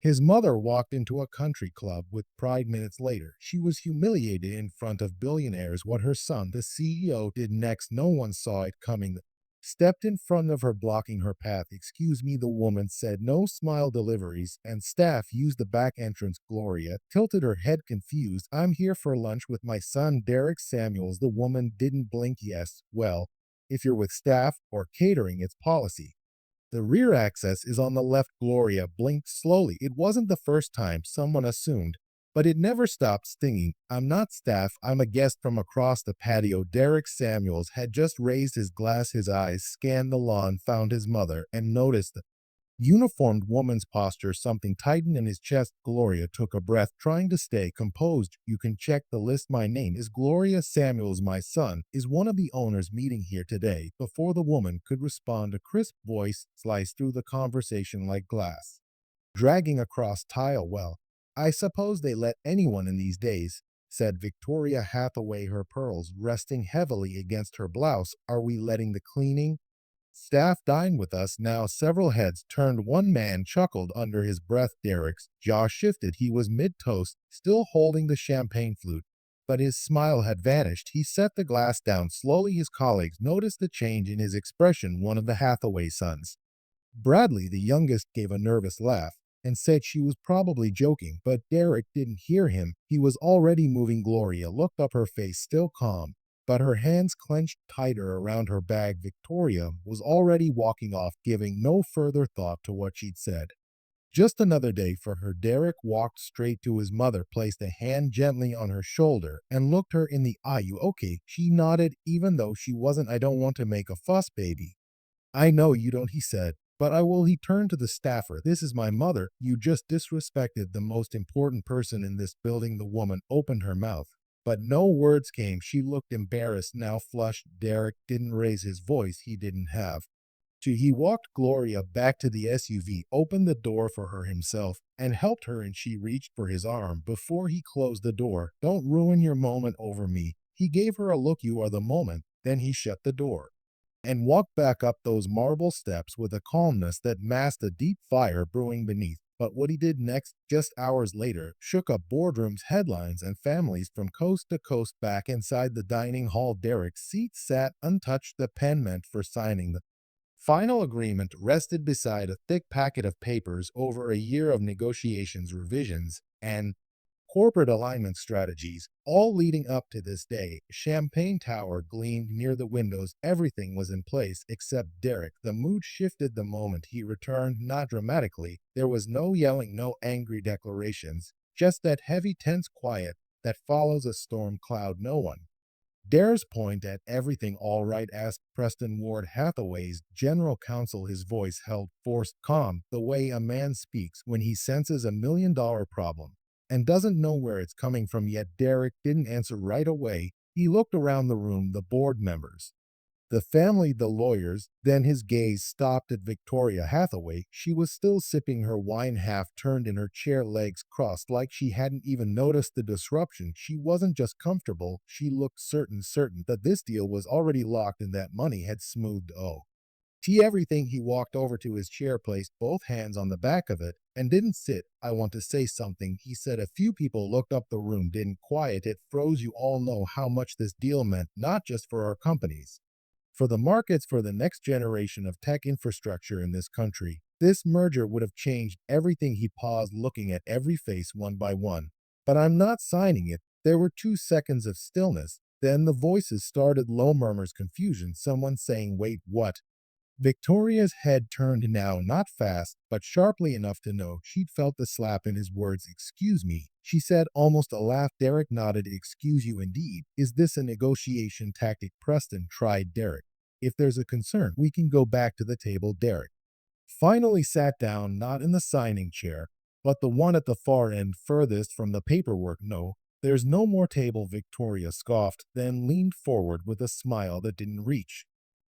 His mother walked into a country club with pride minutes later. She was humiliated in front of billionaires. What her son, the CEO, did next, no one saw it coming. Stepped in front of her, blocking her path. "Excuse me," the woman said. "No smile deliveries," and staff used the back entrance. Gloria tilted her head confused. "I'm here for lunch with my son, Derek Samuels." The woman didn't blink. "Yes, well, if you're with staff or catering, it's policy. The rear access is on the left." Gloria blinked slowly. It wasn't the first time, someone assumed, but it never stopped stinging. "I'm not staff, I'm a guest." From across the patio, Derek Samuels had just raised his glass. His eyes scanned the lawn, found his mother, and noticed the uniformed woman's posture. Something tightened in his chest. Gloria took a breath, trying to stay composed. "You can check the list. My name is Gloria Samuels. My son is one of the owners meeting here today." Before the woman could respond, a crisp voice sliced through the conversation like glass dragging across tile. "Well, I suppose they let anyone in these days," said Victoria Hathaway, her pearls resting heavily against her blouse. "Are we letting the cleaning staff dine with us now?" Several heads turned. One man chuckled under his breath. Derek's jaw shifted. He was mid-toast, still holding the champagne flute, but his smile had vanished. He set the glass down slowly. His colleagues noticed the change in his expression. One of the Hathaway sons, Bradley, the youngest, gave a nervous laugh and said she was probably joking, but Derek didn't hear him. He was already moving. Gloria looked up, her face still calm, but her hands clenched tighter around her bag. Victoria was already walking off, giving no further thought to what she'd said. Just another day for her. Derek walked straight to his mother, placed a hand gently on her shoulder, and looked her in the eye. "You okay?" She nodded, even though she wasn't. "I don't want to make a fuss, baby." "I know you don't," he said, "but I will." He turned to the staffer. "This is my mother. You just disrespected the most important person in this building." The woman opened her mouth, but no words came. She looked embarrassed, now flushed. Derek didn't raise his voice. He didn't have to. He walked Gloria back to the SUV, opened the door for her himself, and helped her, and she reached for his arm before he closed the door. "Don't ruin your moment over me." He gave her a look. "You are the moment." Then he shut the door and walked back up those marble steps with a calmness that masked a deep fire brewing beneath. But what he did next, just hours later, shook up boardrooms, headlines, and families from coast to coast. Back inside the dining hall, Derek's seat sat untouched. The pen meant for signing the final agreement rested beside a thick packet of papers. Over a year of negotiations, revisions, and corporate alignment strategies, all leading up to this day. Champagne Tower gleamed near the windows. Everything was in place except Derek. The mood shifted the moment he returned, not dramatically. There was no yelling, no angry declarations, just that heavy, tense quiet that follows a storm cloud. "No one dares point at everything all right?" asked Preston Ward, Hathaway's general counsel. His voice held forced calm, the way a man speaks when he senses $1 million problem and doesn't know where it's coming from yet. Derek didn't answer right away. He looked around the room, the board members, the family, the lawyers. Then his gaze stopped at Victoria Hathaway. She was still sipping her wine, half turned in her chair, legs crossed, like she hadn't even noticed the disruption. She wasn't just comfortable, she looked certain that this deal was already locked and that money had smoothed everything. He walked over to his chair, placed both hands on the back of it, and didn't sit. "I want to say something," he said. A few people looked up. The room didn't quiet, it froze. "You all know how much this deal meant, not just for our companies, for the markets, for the next generation of tech infrastructure in this country. This merger would have changed everything." He paused, looking at every face one by one. "But I'm not signing it." There were 2 seconds of stillness. Then the voices started, low murmurs, confusion, someone saying, "Wait, what?" Victoria's head turned now, not fast, but sharply enough to know she'd felt the slap in his words. "Excuse me," she said, almost a laugh. Derek nodded. "Excuse you indeed. Is this a negotiation tactic?" Preston tried Derek. "If there's a concern, we can go back to the table." Derek finally sat down, not in the signing chair, but the one at the far end, furthest from the paperwork. "No, there's no more table," Victoria scoffed, then leaned forward with a smile that didn't reach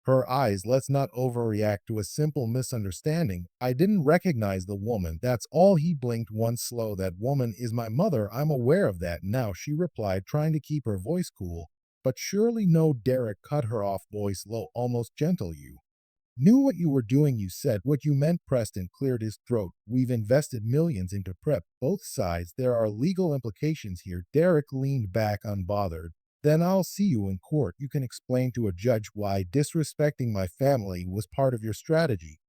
her eyes. "Let's not overreact to a simple misunderstanding. I didn't recognize the woman, that's all." He blinked once, slow. "That woman is my mother. I'm aware of that now," she replied, trying to keep her voice cool. "But surely no." Derek cut her off, voice low, almost gentle. "You Knew what you were doing, you said. What you meant, Preston cleared his throat. We've invested millions into prep, both sides. There are legal implications here. Derek leaned back unbothered. Then I'll see you in court. You can explain to a judge why disrespecting my family was part of your strategy.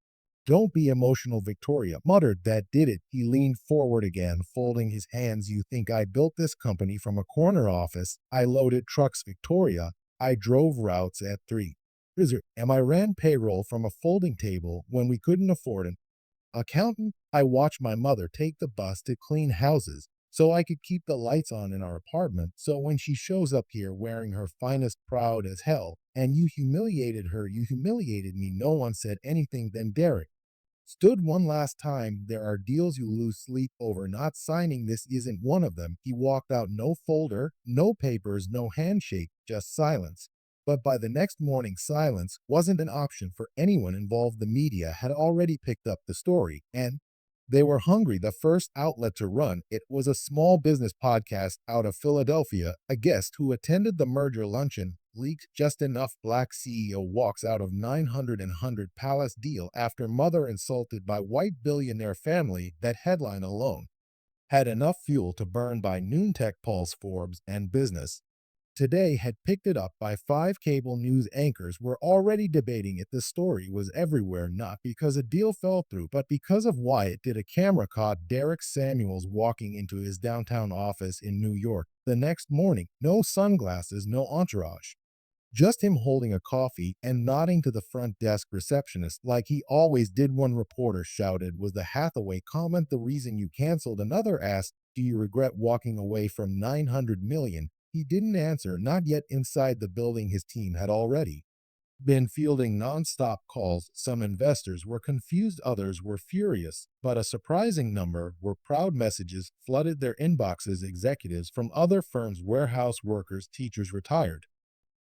Don't be emotional, Victoria muttered. That did it. He leaned forward again, folding his hands. You think I built this company from a corner office? I loaded trucks, Victoria. I drove routes at 3. Am I ran payroll from a folding table when we couldn't afford an accountant? I watched my mother take the bus to clean houses so I could keep the lights on in our apartment. So when she shows up here wearing her finest, proud as hell, and you humiliated her, you humiliated me. No one said anything. Then Derek stood one last time. There are deals you lose sleep over. Not signing this isn't one of them. He walked out. No folder, no papers, no handshake, just silence. But by the next morning, silence wasn't an option for anyone involved. The media had already picked up the story, and they were hungry. The first outlet to run it was a small business podcast out of Philadelphia. A guest who attended the merger luncheon leaked just enough. Black CEO walks out of 900 palace deal after mother insulted by white billionaire family. That headline alone had enough fuel to burn. By noon, Tech Pulse, Forbes, and Business Today had picked it up. By 5 cable news anchors were already debating it. The story was everywhere, not because a deal fell through, but because of why it did. A camera caught Derek Samuels walking into his downtown office in New York the next morning. No sunglasses, no entourage. Just him holding a coffee and nodding to the front desk receptionist like he always did. One reporter shouted, "Was the Hathaway comment the reason you canceled?" Another asked, "Do you regret walking away from 900 million?" He didn't answer, not yet. Inside the building, his team had already been fielding nonstop calls. Some investors were confused, others were furious, but a surprising number were proud. Messages flooded their inboxes. Executives from other firms, warehouse workers, teachers, retired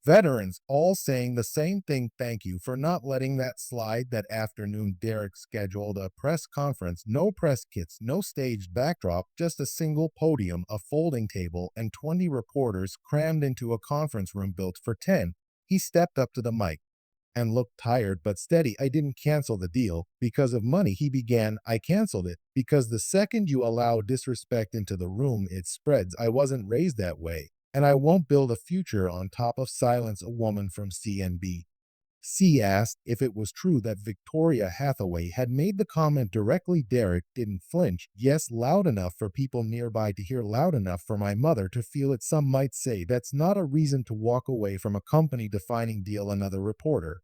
veterans, all saying the same thing: thank you for not letting that slide. That afternoon, Derek scheduled a press conference. No press kits, no staged backdrop, just a single podium, a folding table, and 20 reporters crammed into a conference room built for 10. He stepped up to the mic and looked tired but steady. "I didn't cancel the deal because of money," he began. "I canceled it because the second you allow disrespect into the room, it spreads. I wasn't raised that way, and I won't build a future on top of silence." A woman from CNBC asked if it was true that Victoria Hathaway had made the comment directly. Derek didn't flinch. "Yes, loud enough for people nearby to hear, loud enough for my mother to feel it. Some might say that's not a reason to walk away from a company-defining deal." Another reporter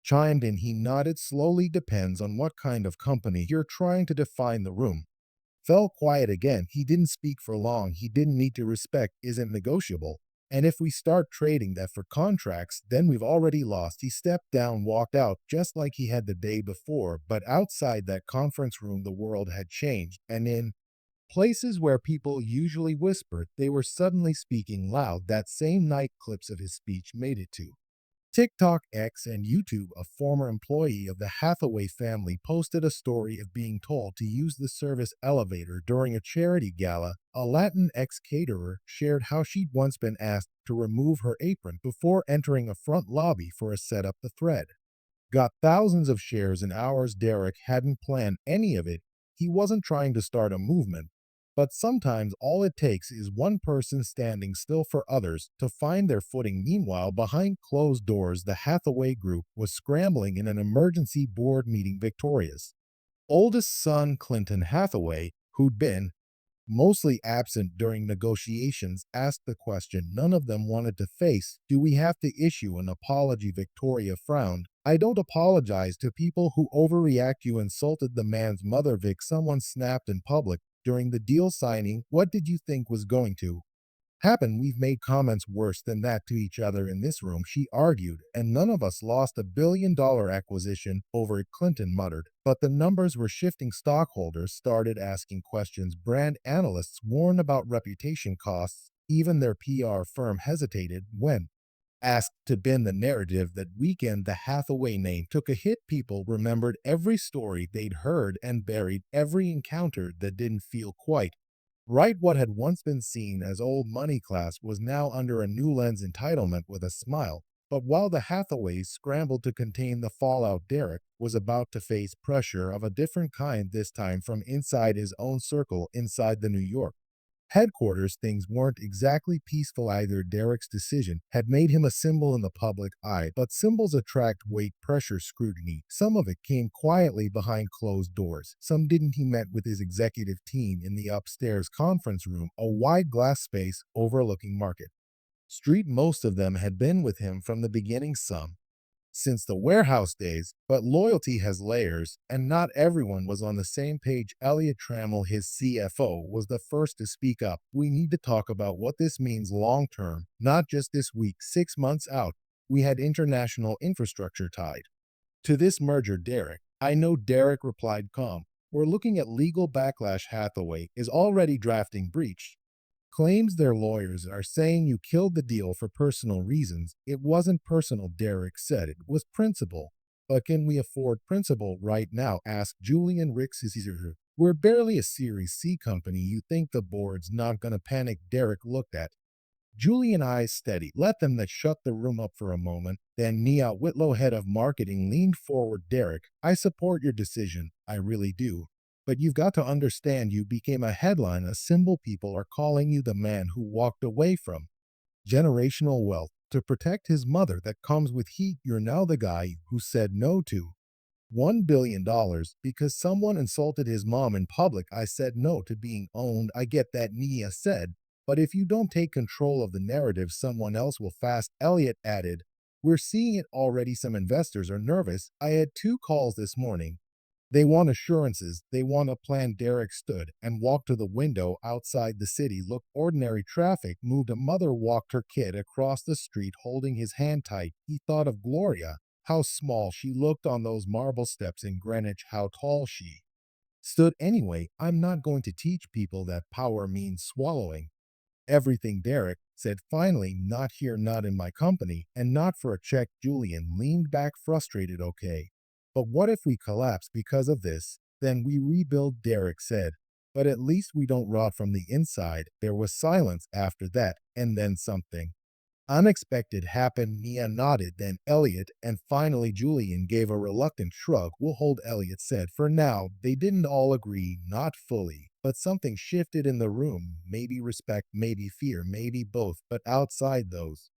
chimed in. He nodded slowly. "Depends on what kind of company you're trying to define." The room fell quiet again. He didn't speak for long. He didn't need to. Respect isn't negotiable. And if we start trading that for contracts, then we've already lost. He stepped down, walked out, just like he had the day before. But outside that conference room, the world had changed. And in places where people usually whispered, they were suddenly speaking loud. That same night, clips of his speech made it to TikTok, X, and YouTube. A former employee of the Hathaway family posted a story of being told to use the service elevator during a charity gala. A Latinx caterer shared how she'd once been asked to remove her apron before entering a front lobby for a setup. The thread got thousands of shares in hours. Derek hadn't planned any of it. He wasn't trying to start a movement. But sometimes all it takes is one person standing still for others to find their footing. Meanwhile, behind closed doors, the Hathaway Group was scrambling in an emergency board meeting. Victoria's oldest son, Clinton Hathaway, who'd been mostly absent during negotiations, asked the question none of them wanted to face: "Do we have to issue an apology?" Victoria frowned. "I don't apologize to people who overreact." "You insulted the man's mother, Vic," someone snapped in public during the deal signing. "What did you think was going to happen?" "We've made comments worse than that to each other in this room," she argued, "and none of us lost $1 billion acquisition over it," Clinton muttered. But the numbers were shifting. Stockholders started asking questions. Brand analysts warned about reputation costs. Even their PR firm hesitated when asked to bend the narrative. That weekend, the Hathaway name took a hit. People remembered every story they'd heard and buried every encounter that didn't feel quite right. What had once been seen as old money class was now under a new lens. Entitlement with a smile. But while the Hathaways scrambled to contain the fallout, Derek was about to face pressure of a different kind, this time from inside his own circle inside the New York headquarters. Things weren't exactly peaceful either. Derek's decision had made him a symbol in the public eye, but symbols attract weight, pressure, scrutiny. Some of it came quietly behind closed doors. Some didn't. He met with his executive team in the upstairs conference room, a wide glass space overlooking Market Street. Most of them had been with him from the beginning, some since the warehouse days, but loyalty has layers, and not everyone was on the same page. Elliot Trammell, his CFO, was the first to speak up. We need to talk about what this means long term, not just this week, 6 months out. We had international infrastructure tied to this merger, Derek. I know, Derek replied calm. We're looking at legal backlash. Hathaway is already drafting breach claims. Their lawyers are saying you killed the deal for personal reasons. It wasn't personal, Derek said. It was principle. But can we afford principle right now? Asked Julian Ricks. We're barely a Series C company. You think the board's not gonna panic? Derek looked at Julian, eyes steady. Let them. That shut the room up for a moment. Then Nia Whitlow, head of marketing, leaned forward. Derek, I support your decision. I really do. But you've got to understand, you became a headline, a symbol. People are calling you the man who walked away from generational wealth to protect his mother. That comes with heat. You're now the guy who said no to $1 billion because someone insulted his mom in public. I said no to being owned. I get that, Nia said. But if you don't take control of the narrative, someone else will. Fast, Elliot added. We're seeing it already. Some investors are nervous. I had 2 calls this morning. They want assurances. They want a plan. Derek stood and walked to the window outside. The city looked ordinary. Traffic moved. A mother walked her kid across the street holding his hand tight. He thought of Gloria, how small she looked on those marble steps in Greenwich, how tall she stood. Anyway, I'm not going to teach people that power means swallowing everything, Derek said finally. Not here, not in my company, and not for a check. Julian leaned back, frustrated. Okay, but what if we collapse because of this? Then we rebuild, Derek said. But at least we don't rot from the inside. There was silence after that, and then something unexpected happened. Nia nodded, then Elliot, and finally Julian gave a reluctant shrug. We'll hold, Elliot said. For now. They didn't all agree, not fully. But something shifted in the room. Maybe respect, maybe fear, maybe both. But outside those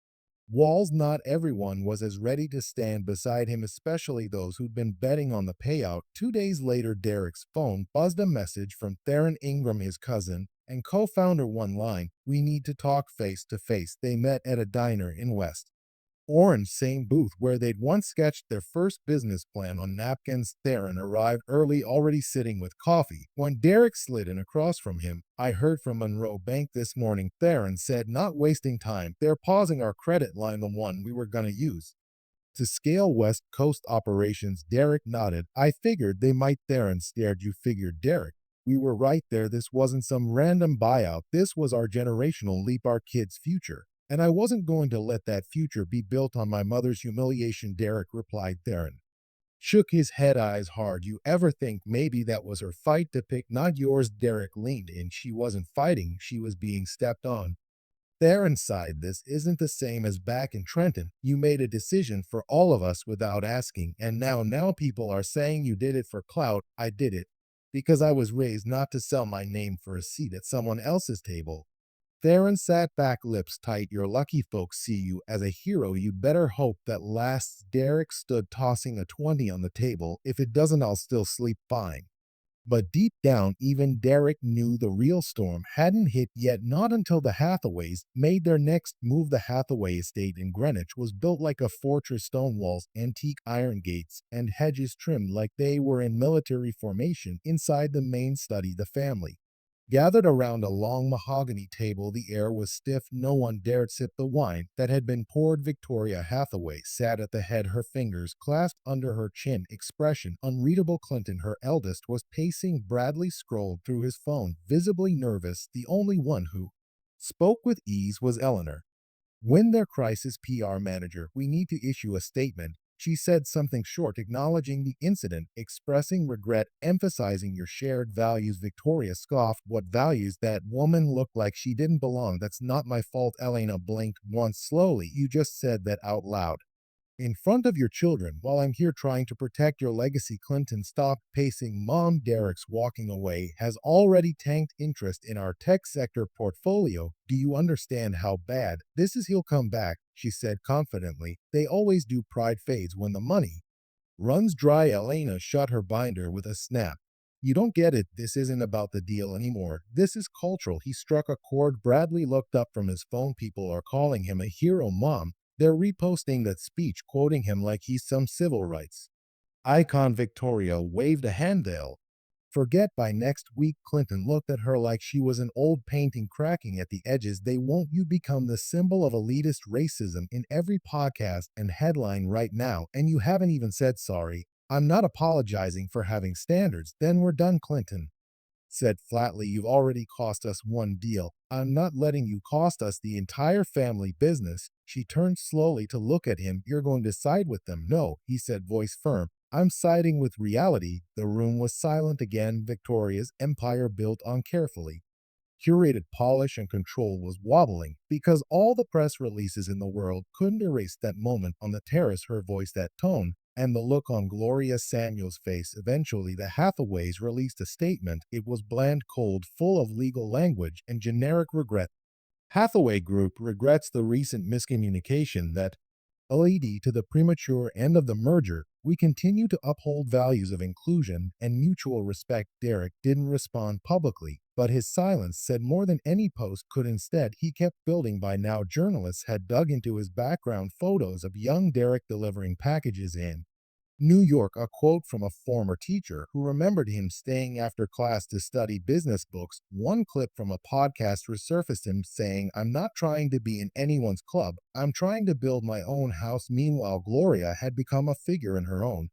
walls, not everyone was as ready to stand beside him, especially those who'd been betting on the payout. 2 days later, Derek's phone buzzed. A message from Theron Ingram, his cousin and co-founder. One line, we need to talk face to face. They met at a diner in West Orange, same booth where they'd once sketched their first business plan on napkins. Theron arrived early, already sitting with coffee, when Derek slid in across from him. I heard from Monroe Bank this morning, Theron said, not wasting time. They're pausing our credit line, the one we were gonna use to scale West Coast operations. Derek nodded. I figured they might. Theron stared. You figured, Derek? We were right there. This wasn't some random buyout. This was our generational leap, our kids' future. And I wasn't going to let that future be built on my mother's humiliation, Derek replied. Theron shook his head, eyes hard. You ever think maybe that was her fight to pick, not yours? Derek leaned in. She wasn't fighting, she was being stepped on. Theron sighed. This isn't the same as back in Trenton. You made a decision for all of us without asking, and now people are saying you did it for clout. I did it because I was raised not to sell my name for a seat at someone else's table. Theron sat back, lips tight. Your lucky folks see you as a hero. You'd better hope that lasts. Derek stood, tossing a 20 on the table. If it doesn't, I'll still sleep fine. But deep down, even Derek knew the real storm hadn't hit yet, not until the Hathaways made their next move. The Hathaway estate in Greenwich was built like a fortress, stone walls, antique iron gates, and hedges trimmed like they were in military formation. Inside the main study, the family gathered around a long mahogany table. The air was stiff. No one dared sip the wine that had been poured. Victoria Hathaway sat at the head, her fingers clasped under her chin, expression unreadable. Clinton, her eldest, was pacing. Bradley scrolled through his phone, visibly nervous. The only one who spoke with ease was Eleanor. When their crisis PR manager, we need to issue a statement. She said something short, acknowledging the incident, expressing regret, emphasizing your shared values. Victoria scoffed. What values? That woman looked like she didn't belong. That's not my fault. Elena blinked once slowly. You just said that out loud. In front of your children, while I'm here trying to protect your legacy. Clinton stopped pacing. Mom, Derek's walking away has already tanked interest in our tech sector portfolio. Do you understand how bad this is? He'll come back, she said confidently. They always do. Pride fades when the money runs dry. Elena shut her binder with a snap. You don't get it. This isn't about the deal anymore. This is cultural. He struck a chord. Bradley looked up from his phone. People are calling him a hero, Mom. They're reposting that speech, quoting him like he's some civil rights icon. Victoria waved a handle. Forget by next week. Clinton looked at her like she was an old painting cracking at the edges. They won't. You become the symbol of elitist racism in every podcast and headline right now, and you haven't even said sorry. I'm not apologizing for having standards. Then we're done. Clinton said flatly. You've already cost us one deal. I'm not letting you cost us the entire family business. She turned slowly to look at him. You're going to side with them? No, he said, voice firm. I'm siding with reality. The room was silent again. Victoria's empire, built on carefully curated polish and control, was wobbling because all the press releases in the world couldn't erase that moment on the terrace, her voice, that tone, and the look on Gloria Samuel's face. Eventually, the Hathaways released a statement. It was bland, cold, full of legal language and generic regret. Hathaway Group regrets the recent miscommunication that led to the premature end of the merger. We continue to uphold values of inclusion and mutual respect. Derek didn't respond publicly, but his silence said more than any post could. Instead, he kept building. By now, journalists had dug into his background. Photos of young Derek delivering packages in New York, a quote from a former teacher who remembered him staying after class to study business books. One clip from a podcast resurfaced him saying, I'm not trying to be in anyone's club. I'm trying to build my own house. Meanwhile, Gloria had become a figure in her own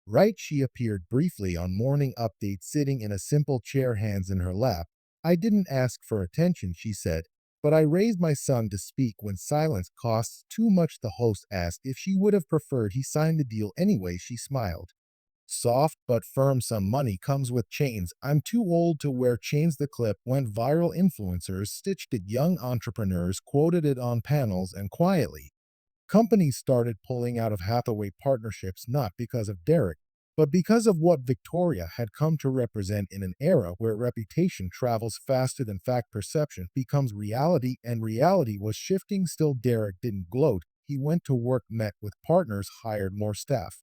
right. She appeared briefly on Morning Update, sitting in a simple chair, hands in her lap. I didn't ask for attention, she said, but I raised my son to speak when silence costs too much. The host asked if she would have preferred he signed the deal anyway. She smiled. Soft but firm. Some money comes with chains. I'm too old to wear chains. The clip went viral. Influencers stitched it. Young entrepreneurs quoted it on panels, and quietly, companies started pulling out of Hathaway partnerships, not because of Derek, but because of what Victoria had come to represent. In an era where reputation travels faster than fact, perception becomes reality, and reality was shifting. Still, Derek didn't gloat. He went to work, met with partners, hired more staff,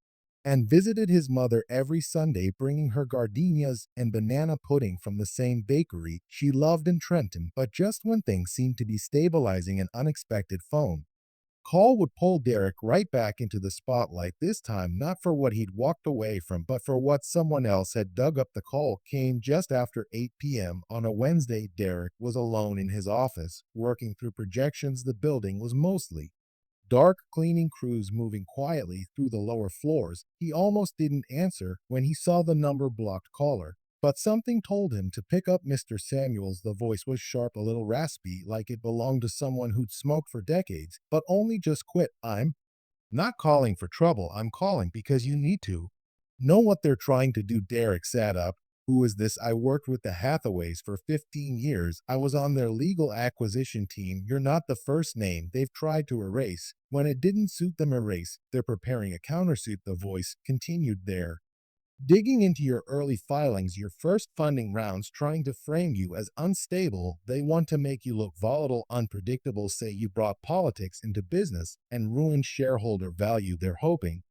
and visited his mother every Sunday, bringing her gardenias and banana pudding from the same bakery she loved in Trenton. But just when things seemed to be stabilizing, an unexpected phone call would pull Derek right back into the spotlight, this time not for what he'd walked away from, but for what someone else had dug up. The call came just after 8 p.m. on a Wednesday. Derek was alone in his office, working through projections. The building was mostly dark, cleaning crews moving quietly through the lower floors. He almost didn't answer when he saw the number. Blocked caller. But something told him to pick up. Mr. Samuels. The voice was sharp, a little raspy, like it belonged to someone who'd smoked for decades, but only just quit. I'm not calling for trouble. I'm calling because you need to know what they're trying to do. Derek sat up. Who is this? I worked with the Hathaways for 15 years. I was on their legal acquisition team. You're not the first name they've tried to erase. When it didn't suit them, erase. They're preparing a countersuit. The voice continued. There, digging into your early filings, your first funding rounds, trying to frame you as unstable. They want to make you look volatile, unpredictable, say you brought politics into business and ruined shareholder value. They're hoping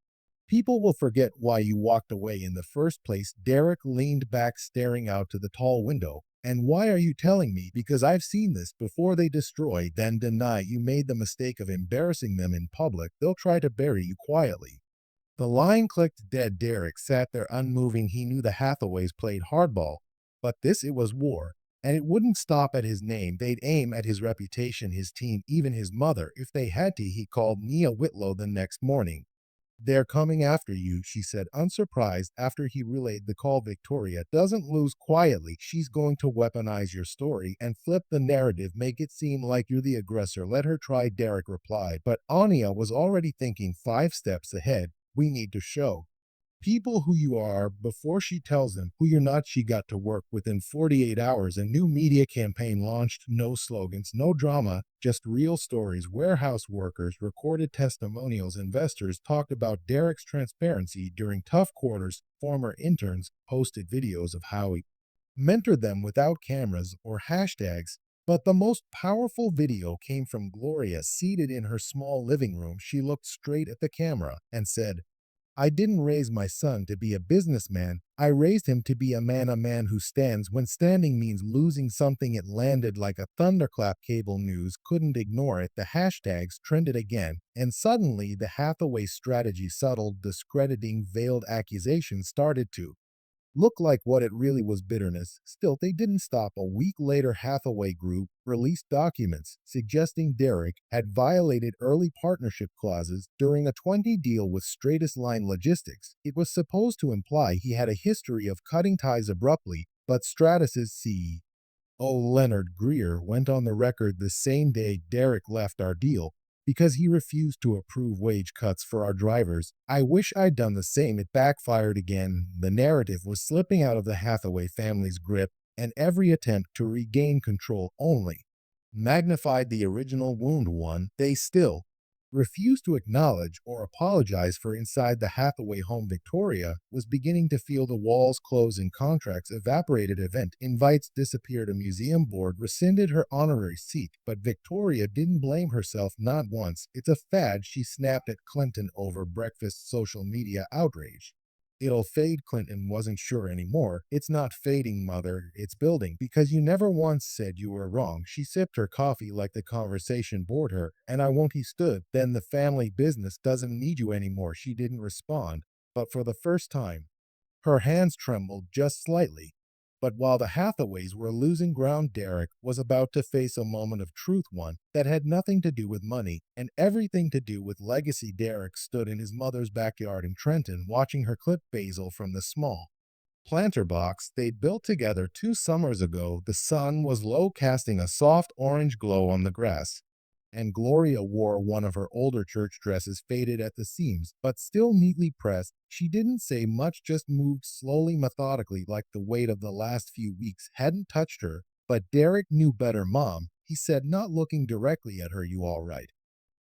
people will forget why you walked away in the first place. Derek leaned back, staring out to the tall window. And why are you telling me? Because I've seen this before. They destroy, then deny. You made the mistake of embarrassing them in public. They'll try to bury you quietly. The line clicked dead. Derek sat there unmoving. He knew the Hathaways played hardball, but this, it was war, and it wouldn't stop at his name. They'd aim at his reputation, his team, even his mother, if they had to. He called Nia Whitlow the next morning. They're coming after you, she said, unsurprised. After he relayed the call, Victoria doesn't lose quietly. She's going to weaponize your story and flip the narrative, make it seem like you're the aggressor. Let her try, Derek replied. But Anya was already thinking 5 steps ahead. We need to show people who you are before she tells them who you're not. She got to work within 48 hours. A new media campaign launched. No slogans, no drama, just real stories. Warehouse workers recorded testimonials. Investors talked about Derek's transparency during tough quarters. Former interns posted videos of how he mentored them without cameras or hashtags. But the most powerful video came from Gloria seated in her small living room. She looked straight at the camera and said, I didn't raise my son to be a businessman. I raised him to be a man who stands when standing means losing something. It landed like a thunderclap. Cable news couldn't ignore it. The hashtags trended again, and suddenly the Hathaway strategy, subtle, discrediting, veiled accusations started to look like what it really was: bitterness. Still, they didn't stop. A week later, Hathaway Group released documents suggesting Derek had violated early partnership clauses during a 20 deal with Stratus Line Logistics. It was supposed to imply he had a history of cutting ties abruptly, but Stratus's CEO Leonard Greer went on the record the same day Derek left our deal because he refused to approve wage cuts for our drivers. I wish I'd done the same. It backfired again. The narrative was slipping out of the Hathaway family's grip, and every attempt to regain control only magnified the original wound. One, they still refused to acknowledge or apologize for. Inside the Hathaway home, Victoria was beginning to feel the walls close and contracts evaporated. Event invites disappeared. A museum board rescinded her honorary seat, but Victoria didn't blame herself, not once. It's a fad, she snapped at Clinton over breakfast. Social media outrage. It'll fade. Clinton wasn't sure anymore. It's not fading, mother, it's building. Because you never once said you were wrong. She sipped her coffee like the conversation bored her. And I won't, he stood. Then the family business doesn't need you anymore. She didn't respond. But for the first time, her hands trembled just slightly. But while the Hathaways were losing ground, Derek was about to face a moment of truth, one that had nothing to do with money and everything to do with legacy. Derek stood in his mother's backyard in Trenton, watching her clip basil from the small planter box they'd built together 2 summers ago. The sun was low, casting a soft orange glow on the grass, and Gloria wore one of her older church dresses, faded at the seams, but still neatly pressed. She didn't say much, just moved slowly, methodically, like the weight of the last few weeks hadn't touched her. But Derek knew better. Mom, he said, not looking directly at her, you all right?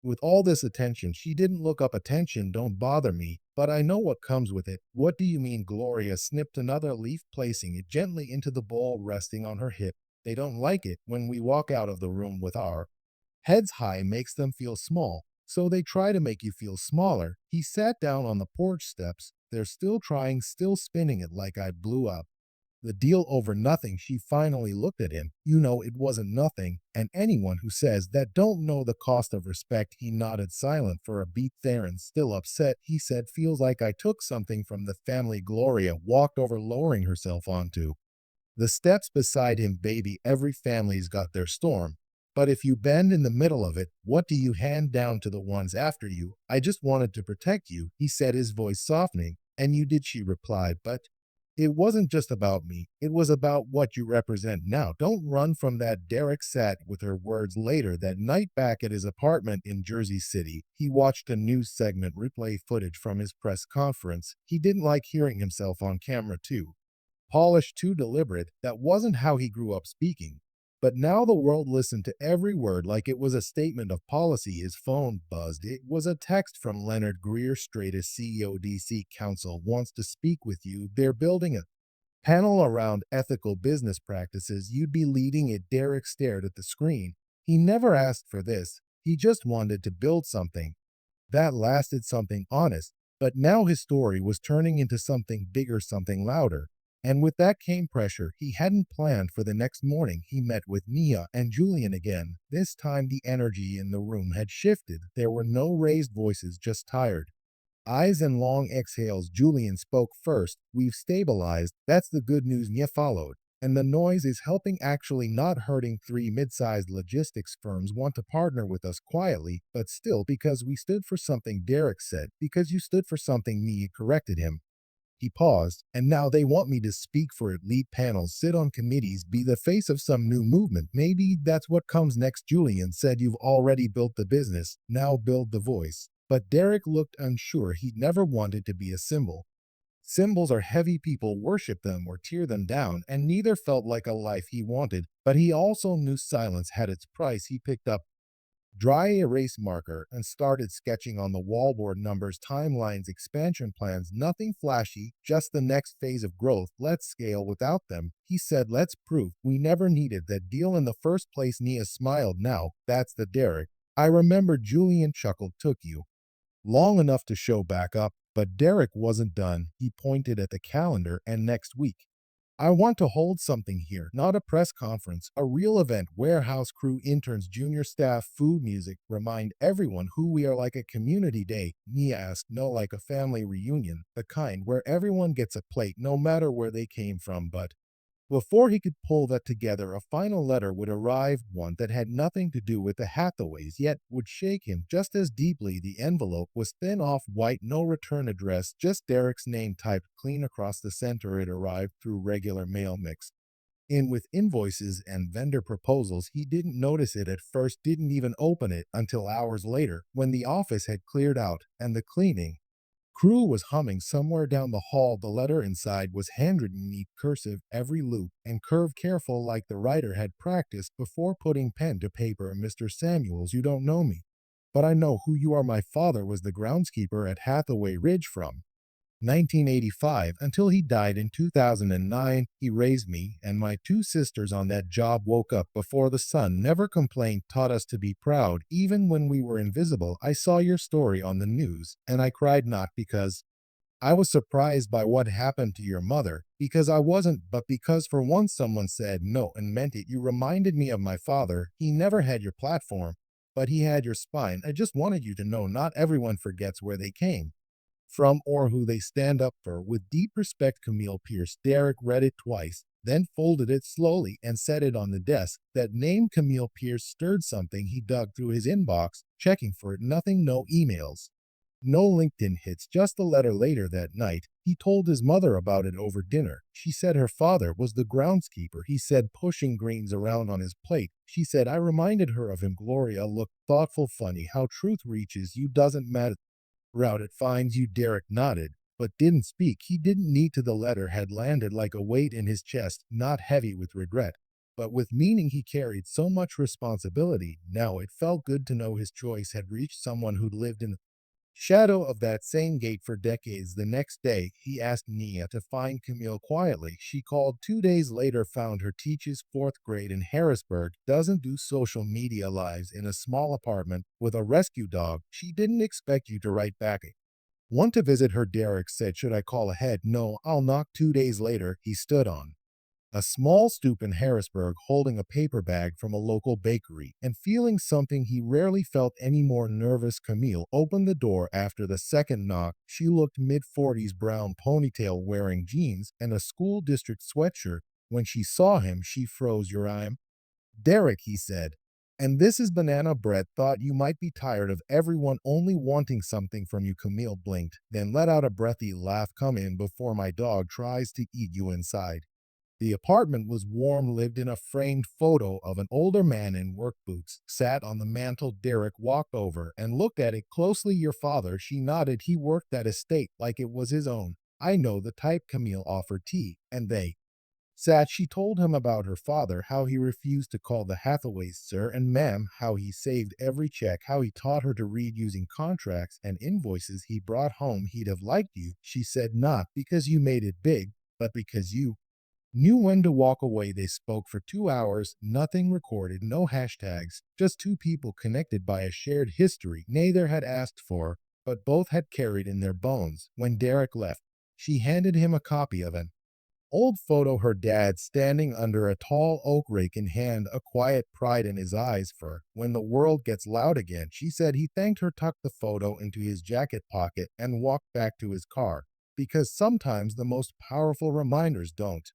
With all this attention, she didn't look up. Attention don't bother me, but I know what comes with it. What do you mean? Gloria snipped another leaf, placing it gently into the bowl resting on her hip. They don't like it when we walk out of the room with our heads high. Makes them feel small, so they try to make you feel smaller. He sat down on the porch steps. They're still trying, still spinning it like I blew up the deal over nothing. She finally looked at him. You know it wasn't nothing, and anyone who says that don't know the cost of respect. He nodded, silent for a beat. Theron, still upset, he said, feels like I took something from the family. Gloria walked over, lowering herself onto the steps beside him. Baby, every family's got their storm. But if you bend in the middle of it, what do you hand down to the ones after you? I just wanted to protect you, he said, his voice softening. And you did, she replied, but it wasn't just about me. It was about what you represent now. Don't run from that. Derek sat with her words. Later that night, back at his apartment in Jersey City, he watched a news segment replay footage from his press conference. He didn't like hearing himself on camera, too polished, too deliberate. That wasn't how he grew up speaking. But now the world listened to every word like it was a statement of policy. His phone buzzed. It was a text from Leonard Greer. Stratus CEO DC Council wants to speak with you. They're building a panel around ethical business practices. You'd be leading it. Derek stared at the screen. He never asked for this. He just wanted to build something that lasted, something honest. But now his story was turning into something bigger, something louder. And with that came pressure he hadn't planned. For the next morning, he met with Mia and Julian again. This time the energy in the room had shifted. There were no raised voices, just tired eyes and long exhales. Julian spoke first. We've stabilized. That's the good news. Mia followed. And the noise is helping, actually, not hurting. 3 mid-sized logistics firms want to partner with us quietly, but still, because we stood for something, Derek said. Because you stood for something, Mia corrected him. He paused, and now they want me to speak for it, lead panels, sit on committees, be the face of some new movement. Maybe that's what comes next. Julian said, you've already built the business, now build the voice. But Derek looked unsure. He'd never wanted to be a symbol. Symbols are heavy, people worship them or tear them down, and neither felt like a life he wanted, but he also knew silence had its price. He picked up dry erase marker and started sketching on the wallboard numbers, timelines, expansion plans, nothing flashy, just the next phase of growth. Let's scale without them. He said, let's prove we never needed that deal in the first place. Nia smiled. Now, that's the Derek. I remember Julian chuckled. Took you long enough to show back up, but Derek wasn't done. He pointed at the calendar and next week. I want to hold something here, not a press conference, a real event, warehouse crew, interns, junior staff, food, music, remind everyone who we are, like a community day. Nia asked, no, like a family reunion, the kind where everyone gets a plate no matter where they came from. But before he could pull that together, a final letter would arrive, one that had nothing to do with the Hathaways, yet would shake him just as deeply. The envelope was thin, off white, no return address, just Derek's name typed clean across the center. It arrived through regular mail mixed in with invoices and vendor proposals. He didn't notice it at first, didn't even open it until hours later, when the office had cleared out and the cleaning crew was humming somewhere down the hall. The letter inside was handwritten neat cursive, every loop and curve careful, like the writer had practiced before putting pen to paper. Mr. Samuels, you don't know me, but I know who you are. My father was the groundskeeper at Hathaway Ridge from 1985 until he died in 2009. He raised me and my two sisters on that job, woke up before the sun, never complained, taught us to be proud even when we were invisible. I saw your story on the news and I cried, not because I was surprised by what happened to your mother, because I wasn't, but because for once someone said no and meant it. You reminded me of my father. He never had your platform, but he had your spine. I just wanted you to know not everyone forgets where they came from or who they stand up for. With deep respect, Camille Pierce. Derek read it twice, then folded it slowly and set it on the desk. That name, Camille Pierce, stirred something. He dug through his inbox, checking for it. Nothing, no emails, no LinkedIn hits, just a letter. Later that night, he told his mother about it over dinner. She said her father was the groundskeeper. He said, pushing greens around on his plate. She said, I reminded her of him. Gloria looked thoughtful. Funny how truth reaches you. Doesn't matter route it finds you. Derek nodded, but didn't speak. He didn't need to. The letter had landed like a weight in his chest, not heavy with regret, but with meaning. He carried so much responsibility. Now it felt good to know his choice had reached someone who'd lived in the shadow of that same gate for decades. The next day, he asked Nia to find Camille quietly. She called 2 days later, found her, teaches fourth grade in Harrisburg, doesn't do social media, lives in a small apartment with a rescue dog. She didn't expect you to write back. Want to visit her? Derek said. Should I call ahead? No, I'll knock. 2 days later, he stood on a small stoop in Harrisburg, holding a paper bag from a local bakery and feeling something he rarely felt anymore, nervous. Camille opened the door after the second knock. She looked mid-40s, brown ponytail, wearing jeans and a school district sweatshirt. When she saw him, she froze. Your I'm Derek, he said. And this is banana bread. Thought you might be tired of everyone only wanting something from you. Camille blinked, then let out a breathy laugh. Come in before my dog tries to eat you inside. The apartment was warm, lived in. A framed photo of an older man in work boots sat on the mantel. Derek walked over and looked at it closely. Your father? She nodded. He worked that estate like it was his own. I know the type. Camille offered tea, and they sat. She told him about her father, how he refused to call the Hathaways sir and ma'am, how he saved every check, how he taught her to read using contracts and invoices he brought home. He'd have liked you, she said, not because you made it big, but because you knew when to walk away. They spoke for 2 hours, nothing recorded, no hashtags, just two people connected by a shared history neither had asked for, but both had carried in their bones. When Derek left, she handed him a copy of an old photo, her dad standing under a tall oak rake in hand, a quiet pride in his eyes. For when the world gets loud again, she said. He thanked her, tucked the photo into his jacket pocket, and walked back to his car. Because sometimes the most powerful reminders don't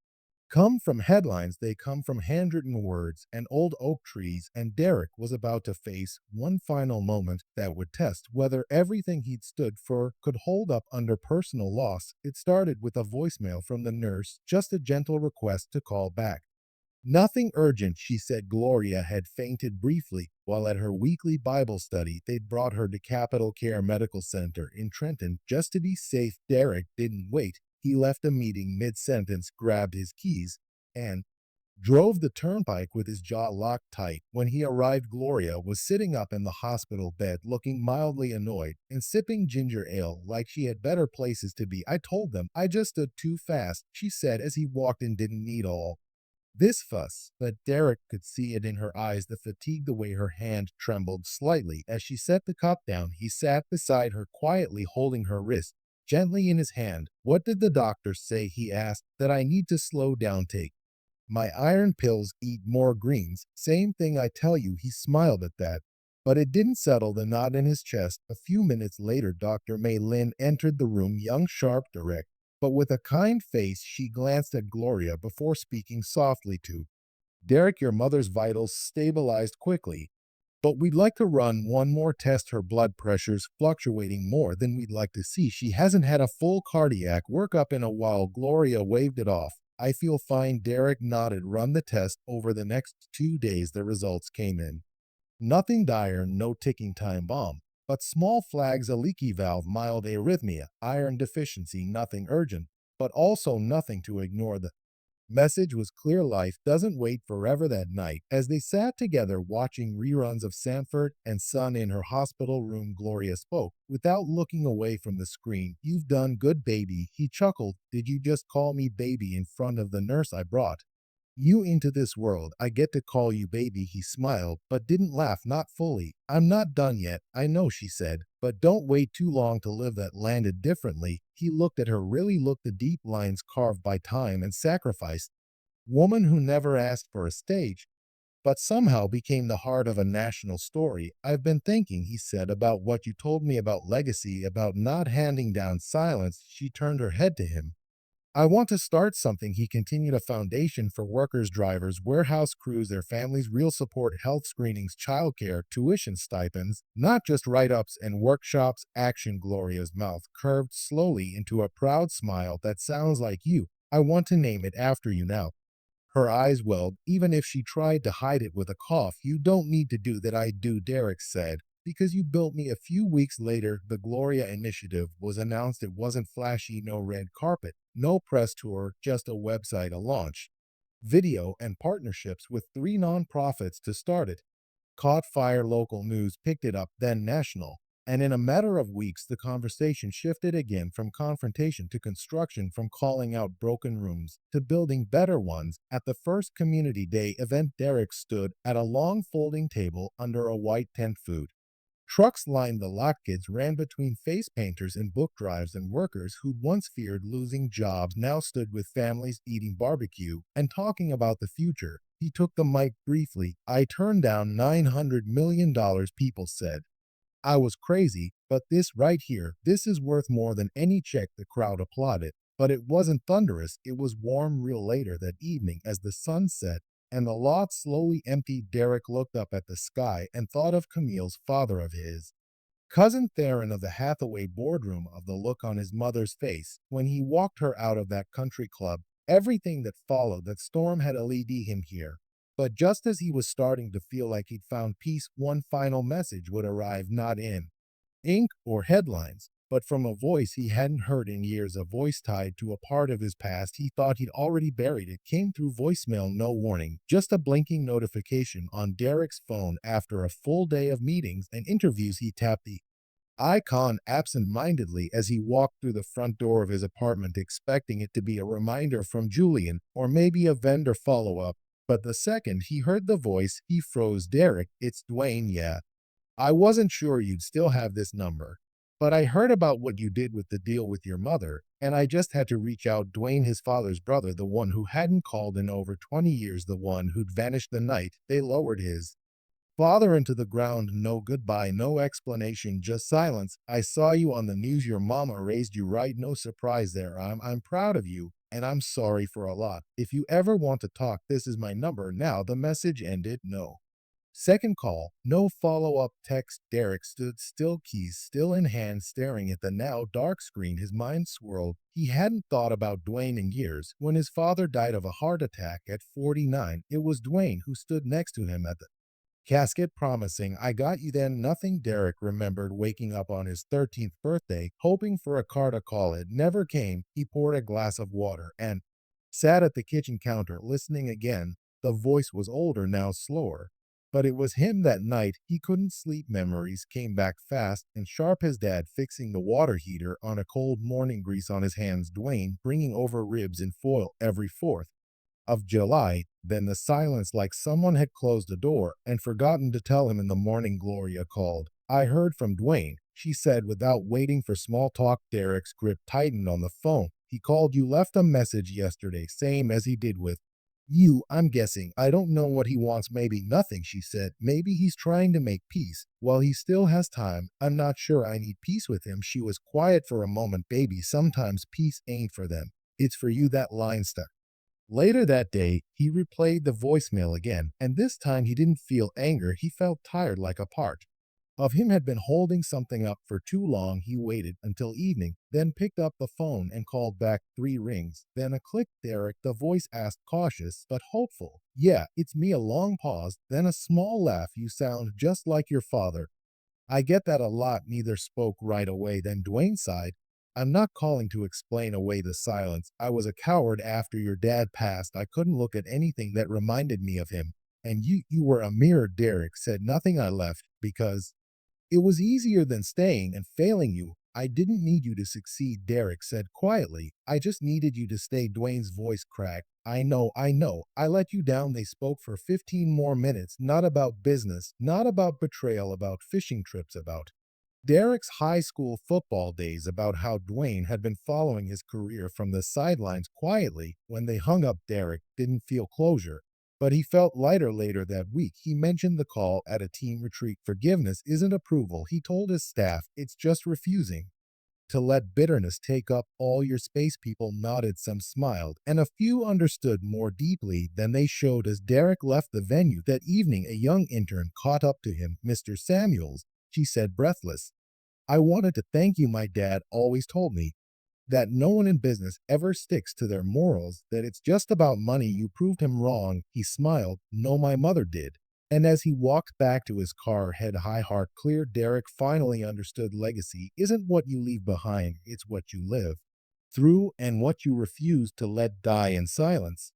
come from headlines, they come from handwritten words and old oak trees. And Derek was about to face one final moment that would test whether everything he'd stood for could hold up under personal loss. It started with a voicemail from the nurse, just a gentle request to call back. Nothing urgent, she said. Gloria had fainted briefly while at her weekly Bible study. They'd brought her to Capital Care Medical Center in Trenton just to be safe. Derek didn't wait. He left the meeting mid-sentence, grabbed his keys, and drove the turnpike with his jaw locked tight. When he arrived, Gloria was sitting up in the hospital bed, looking mildly annoyed and sipping ginger ale like she had better places to be. "I told them I just stood too fast," she said as he walked in. "Didn't need all this fuss," but Derek could see it in her eyes, the fatigue, the way her hand trembled slightly as she set the cup down. He sat beside her quietly, holding her wrist gently in his hand. "What did the doctor say?" he asked. "That I need to slow down, take my iron pills, eat more greens. Same thing I tell you." He smiled at that, but it didn't settle the knot in his chest. A few minutes later, Dr. May Lin entered the room, young, sharp, direct, but with a kind face. She glanced at Gloria before speaking softly to Derek. "Your mother's vitals stabilized quickly, but we'd like to run one more test. Her blood pressure's fluctuating more than we'd like to see. She hasn't had a full cardiac workup in a while." Gloria waved it off. "I feel fine." Derek nodded. "Run the test over the next 2 days." The results came in. Nothing dire, no ticking time bomb, but small flags: a leaky valve, mild arrhythmia, iron deficiency. Nothing urgent, but also nothing to ignore. The message was clear: life doesn't wait forever. That night, as they sat together watching reruns of Sanford and Son in her hospital room, Gloria spoke without looking away from the screen. "You've done good, baby." He chuckled. "Did you just call me baby in front of the nurse I brought you into this world? I get to call you baby." He smiled, but didn't laugh. "Not fully. I'm not done yet, I know," she said, "but don't wait too long to live." That landed differently. He looked at her, really looked, the deep lines carved by time and sacrifice. Woman who never asked for a stage, but somehow became the heart of a national story. "I've been thinking," he said, "about what you told me about legacy, about not handing down silence." She turned her head to him. "I want to start something," he continued, "a foundation for workers, drivers, warehouse crews, their families, real support, health screenings, childcare, tuition stipends, not just write-ups and workshops." Action. Gloria's mouth curved slowly into a proud smile. "That sounds like you. I want to name it after you now." Her eyes welled, even if she tried to hide it with a cough. "You don't need to do that." "I do," Derek said, "because you built me." A few weeks later, the Gloria Initiative was announced. It wasn't flashy, no red carpet, no press tour, just a website, a launch video, and partnerships with 3 nonprofits to start it. Caught fire, local news picked it up, then national. And in a matter of weeks, the conversation shifted again, from confrontation to construction, from calling out broken rooms to building better ones. At the first Community Day event, Derek stood at a long folding table under a white tent. Food trucks lined the lot. Kids ran between face painters and book drives, and workers who'd once feared losing jobs now stood with families, eating barbecue and talking about the future. He took the mic briefly. "I turned down $900 million, people said I was crazy, but this right here, this is worth more than any check." The crowd applauded, but it wasn't thunderous. It was warm. Real. Later that evening, as the sun set and the lot slowly emptied, Derek looked up at the sky and thought of Camille's father, of his cousin Theron, of the Hathaway boardroom, of the look on his mother's face when he walked her out of that country club. Everything that followed. That storm had led him here. But just as he was starting to feel like he'd found peace, one final message would arrive, not in ink or headlines, but from a voice he hadn't heard in years, a voice tied to a part of his past he thought he'd already buried. It came through voicemail, no warning, just a blinking notification on Derek's phone. After a full day of meetings and interviews, he tapped the icon absent-mindedly as he walked through the front door of his apartment, expecting it to be a reminder from Julian or maybe a vendor follow-up. But the second he heard the voice, he froze. "Derek, it's Dwayne. Yeah, I wasn't sure you'd still have this number, but I heard about what you did with the deal with your mother, and I just had to reach out." Dwayne, his father's brother, the one who hadn't called in over 20 years, the one who'd vanished the night they lowered his father into the ground. No goodbye, no explanation, just silence. "I saw you on the news. Your mama raised you right. No surprise there. I'm proud of you, and I'm sorry for a lot. If you ever want to talk, this is my number." Now the message ended. No Second call, no follow-up text. Derek stood still, keys still in hand, staring at the now dark screen. His mind swirled. He hadn't thought about Dwayne in years. When his father died of a heart attack at 49, it was Dwayne who stood next to him at the casket, promising, "I got you then." Nothing. Derek remembered waking up on his 13th birthday, hoping for a car to call. It never came. He poured a glass of water and sat at the kitchen counter, listening again. The voice was older, now slower. But it was him that night. He couldn't sleep. Memories came back fast and sharp. His dad fixing the water heater on a cold morning, grease on his hands. Dwayne bringing over ribs in foil every 4th of July, then the silence, like someone had closed the door and forgotten to tell him in the morning. Gloria called. "I heard from Dwayne," she said without waiting for small talk. Derek's grip tightened on the phone. "He called you, left a message yesterday, same as he did with you, I'm guessing. I don't know what he wants." "Maybe nothing," she said. "Maybe he's trying to make peace while he still has time. I'm not sure I need peace with him." She was quiet for a moment. "Baby, sometimes peace ain't for them. It's for you." That line stuck. Later that day, he replayed the voicemail again, and this time he didn't feel anger. He felt tired, like a part of him had been holding something up for too long. He waited until evening, then picked up the phone and called back. 3 rings, then a click. "Derek," the voice asked, cautious but hopeful. "Yeah, it's me." A long pause, then a small laugh. "You sound just like your father." "I get that a lot." Neither spoke right away. Then Dwayne sighed. "I'm not calling to explain away the silence. I was a coward after your dad passed. I couldn't look at anything that reminded me of him. And you were a mirror." Derek said nothing. "I left because it was easier than staying and failing you." "I didn't need you to succeed," Derek said quietly. "I just needed you to stay." Dwayne's voice cracked. I know. I let you down." They spoke for 15 more minutes, not about business, not about betrayal, about fishing trips, about Derek's high school football days, about how Dwayne had been following his career from the sidelines quietly. When they hung up, Derek didn't feel closure, but he felt lighter. Later that week, he mentioned the call at a team retreat. "Forgiveness isn't approval," he told his staff. "It's just refusing to let bitterness take up all your space." People nodded, some smiled, and a few understood more deeply than they showed. As Derek left the venue that evening, a young intern caught up to him. "Mr. Samuels," she said, breathless, "I wanted to thank you. My dad always told me that no one in business ever sticks to their morals, that it's just about money. You proved him wrong." He smiled. "No, my mother did." And as he walked back to his car, head high, heart clear, Derek finally understood. Legacy isn't what you leave behind, it's what you live through and what you refuse to let die in silence.